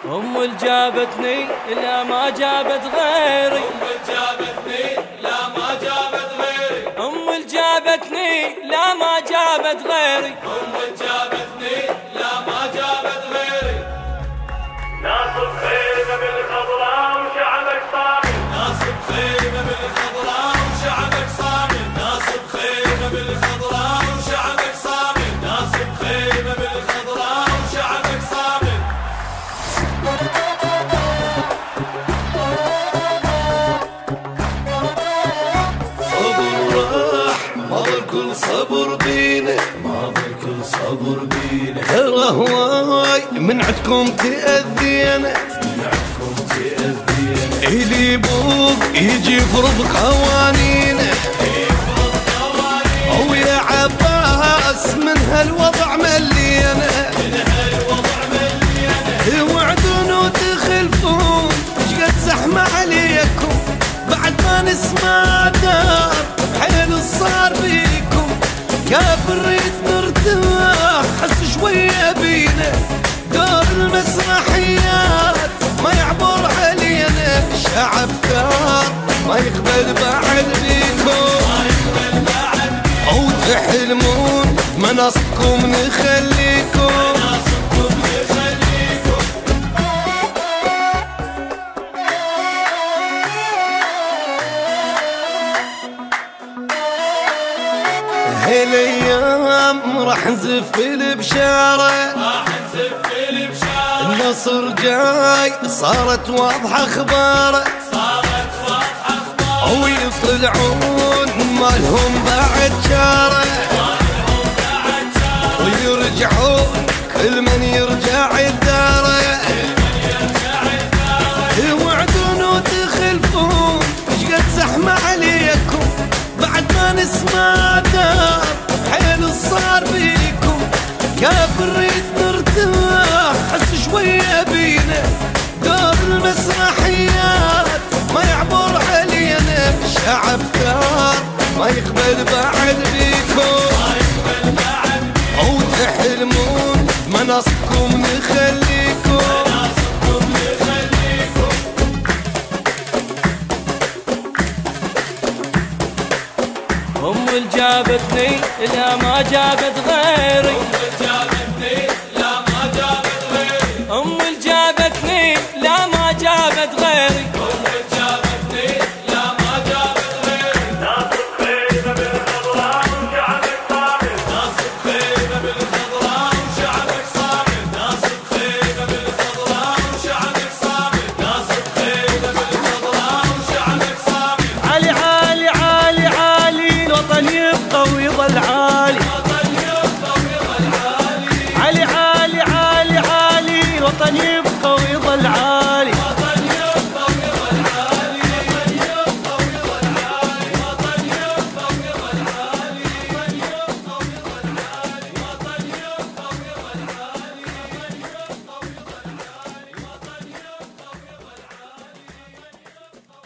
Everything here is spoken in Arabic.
أم اللي جابتني لا ما جابت غيري، أم اللي جابتني لا ما جابت غيري، أم اللي جابتني لا ما جابت غيري، أم اللي جابتني لا ما جابت غيري. ناصب خيمة بالخضراء وشعبك صامت، ناصب خيمة بالخضراء وشعبك صامت، ناصب خيمة بالخضراء وشعبك صامت، ناصب خيمة بالخضراء وشعبك صامت. صبر راح مضى كل صبر بينا، ماضي كل صبر بينا، ترى هواي من عندكم تأذينا، من عندكم تأذينا، اللي يبوق يجي يفرض قوانينه، يفرض قوانينه، او يا عباس من هالوضع ملينا، من هالوضع مليانة، توعدون وتخلفون شقد زحمة عليكم، بعد ما نسمع دار حيل صار بيكم، كافر نريد نرتاح حس شوية بينا، دور المسرحيات ما يعبر علينا، الشعب ثار ما يقبل بعد بيكم، ما يقبل بعد بيكم، او تحلمون مناصبكم نخليكم، ناصبكم نخليكم. هالايام راح نزف البشاره، راح نزف البشارة، النصر جاي صارت واضحه اخباره، صارت واضحة أخبار، او يطلعون ما لهم بعد شاره، ما لهم بعد شارة، ويرجعون كل من يرجع الداره، من يرجع الدار، توعدون وتخلفون شقد زحمه عليكم، بعد ما نسمع دار حيل صار بيكم، كافر نريد نرتاح حس شوية بينا، دور المسرحيات ما يعبر علينا، الشعب ثار ما يقبل بعد بيكم، ما يقبل بعد بيكم، او تحلمون مناصبكم نخليكم، ناصبكم نخليكم. أم اللي جابتني لا ما جابت غيري، أم اللي جابتني لا ما جابت غيري، أم اللي جابتني لا ما جابت غيري، أم اللي جابتني لا ما جابت غيري. ناصب خيمة بالخضراء وشعبك صامت، ناصب خيمة بالخضراء وشعبك صامت، ناصب خيمة بالخضراء وشعبك صامت، ناصب خيمة بالخضراء وشعبك صامت. علي عالي عالي عالي الوطن يبقى ويظل عالي، وطن يبقى ويظل عالي، علي عالي عالي عالي الوطن يبقى ويظل عالي.